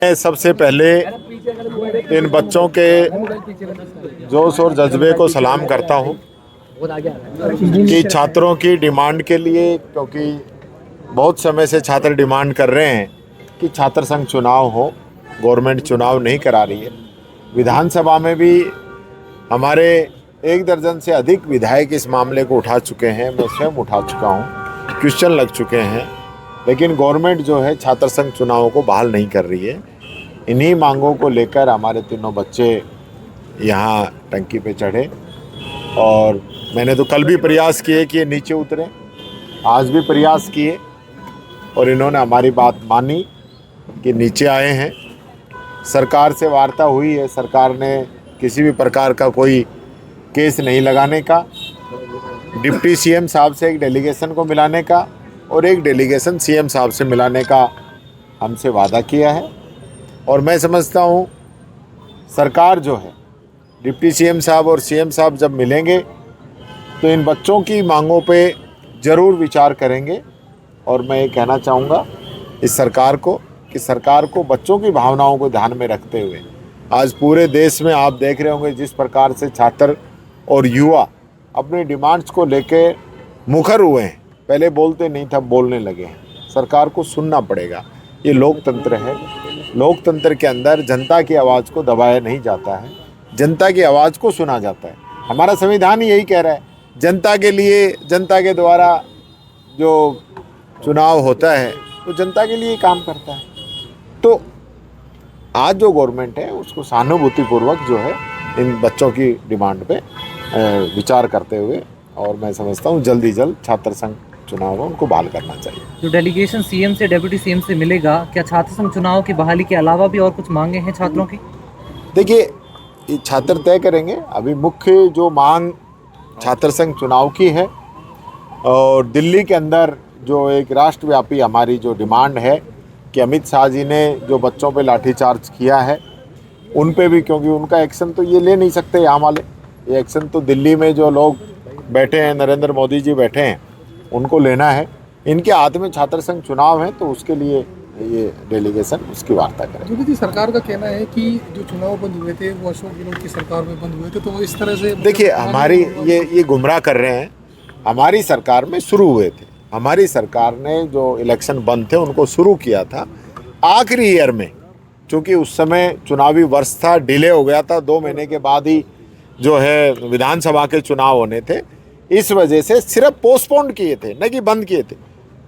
मैं सबसे पहले इन बच्चों के जोश और जज्बे को सलाम करता हूं कि छात्रों की डिमांड के लिए, क्योंकि बहुत समय से छात्र डिमांड कर रहे हैं कि छात्र संघ चुनाव हो, गवर्नमेंट चुनाव नहीं करा रही है। विधानसभा में भी हमारे 1 दर्जन से अधिक विधायक इस मामले को उठा चुके हैं, मैं स्वयं उठा चुका हूं, क्वेश्चन लग चुके हैं, लेकिन गवर्नमेंट जो है छात्र संघ चुनावों को बहाल नहीं कर रही है। इन्हीं मांगों को लेकर हमारे तीनों बच्चे यहाँ टंकी पे चढ़े और मैंने तो कल भी प्रयास किए कि ये नीचे उतरें, आज भी प्रयास किए और इन्होंने हमारी बात मानी कि नीचे आए हैं। सरकार से वार्ता हुई है, सरकार ने किसी भी प्रकार का कोई केस नहीं लगाने का, डिप्टी सीएम साहब से एक डेलीगेशन को मिलाने का और एक डेलीगेशन सीएम साहब से मिलाने का हमसे वादा किया है। और मैं समझता हूँ सरकार जो है, डिप्टी सीएम साहब और सीएम साहब जब मिलेंगे तो इन बच्चों की मांगों पे ज़रूर विचार करेंगे। और मैं ये कहना चाहूँगा इस सरकार को कि सरकार को बच्चों की भावनाओं को ध्यान में रखते हुए, आज पूरे देश में आप देख रहे होंगे जिस प्रकार से छात्र और युवा अपनी डिमांड्स को लेके मुखर हुए हैं। पहले बोलते नहीं था, बोलने लगे हैं। सरकार को सुनना पड़ेगा, ये लोकतंत्र है। लोकतंत्र के अंदर जनता की आवाज़ को दबाया नहीं जाता है, जनता की आवाज़ को सुना जाता है। हमारा संविधान यही कह रहा है, जनता के लिए, जनता के द्वारा जो चुनाव होता है वो जनता के लिए काम करता है। तो आज जो गवर्नमेंट है उसको सहानुभूतिपूर्वक जो है इन बच्चों की डिमांड पे विचार करते हुए, और मैं समझता हूँ जल्दी जल्द छात्र संघ चुनाव हो उनको बहाल करना चाहिए। जो डेलीगेशन सीएम से डेप्यूटी सीएम से मिलेगा, क्या छात्र संघ चुनाव की बहाली के अलावा भी और कुछ मांगे हैं छात्रों की? देखिए, ये छात्र तय करेंगे। अभी मुख्य जो मांग छात्र संघ चुनाव की है और दिल्ली के अंदर जो एक राष्ट्रव्यापी हमारी जो डिमांड है कि अमित शाह जी ने जो बच्चों पे लाठीचार्ज किया है उन पे भी, क्योंकि उनका एक्शन तो ये ले नहीं सकते यहाँ वाले, ये एक्शन तो दिल्ली में जो लोग बैठे हैं, नरेंद्र मोदी जी बैठे हैं, उनको लेना है। इनके हाथ में छात्र संघ चुनाव है तो उसके लिए ये डेलीगेशन उसकी वार्ता करें। योगी जी, सरकार का कहना है कि जो चुनाव बंद हुए थे वो अशोक गहलोत की सरकार में बंद हुए थे, तो इस तरह से देखिए हमारी ये गुमराह कर रहे हैं। हमारी सरकार में शुरू हुए थे, हमारी सरकार ने जो इलेक्शन बंद थे उनको शुरू किया था आखिरी ईयर में, क्योंकि उस समय चुनावी वर्ष था, डिले हो गया था, 2 महीने के बाद ही जो है विधानसभा के चुनाव होने थे। इस वजह से सिर्फ पोस्टपोन किए थे, न कि बंद किए थे।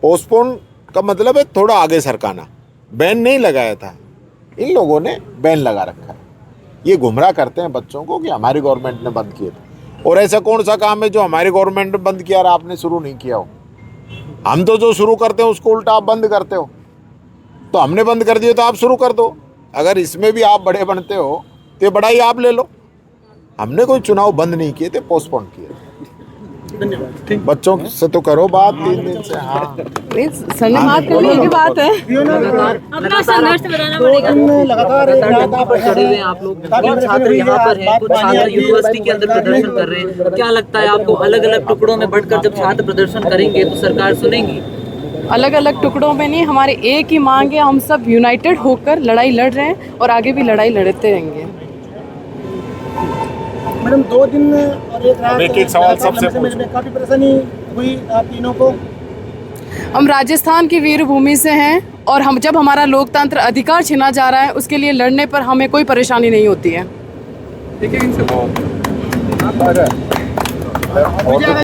पोस्टपोन का मतलब है थोड़ा आगे सरकाना, बैन नहीं लगाया था। इन लोगों ने बैन लगा रखा है। ये गुमराह करते हैं बच्चों को कि हमारी गवर्नमेंट ने बंद किए थे, और ऐसा कौन सा काम है जो हमारी गवर्नमेंट ने बंद किया और आपने शुरू नहीं किया हो। हम तो जो शुरू करते हैं उसको उल्टा आप बंद करते हो, तो हमने बंद कर दिया तो आप शुरू कर दो। अगर इसमें भी आप बड़े बनते हो तो बड़ा ही आप ले लो। हमने कोई चुनाव बंद नहीं किए थे, पोस्टपोन किए थे। बच्चों से तो करो बात 3 दिन से। हाँ, संघर्ष करने की बात है। अपना संघर्ष बताना पड़ेगा। लगातार आप लोग छात्र यहाँ पर हैं, कुछ छात्र यूनिवर्सिटी के अंदर प्रदर्शन कर रहे हैं। क्या लगता है आपको, अलग अलग टुकड़ों में बढ़कर जब छात्र प्रदर्शन करेंगे तो सरकार सुनेगी? अलग अलग टुकड़ों में नहीं, हमारी एक ही मांग है, हम सब यूनाइटेड होकर लड़ाई लड़ रहे हैं और आगे भी लड़ाई लड़ते रहेंगे। मैडम, 2 दिन और एक रात एक सवाल सबसे काफी परेशानी हुई आप तीनों को। हम राजस्थान की वीरभूमि से हैं और हम जब हमारा लोकतंत्र अधिकार छीना जा रहा है उसके लिए लड़ने पर हमें कोई परेशानी नहीं होती है। ठीक है, इनसे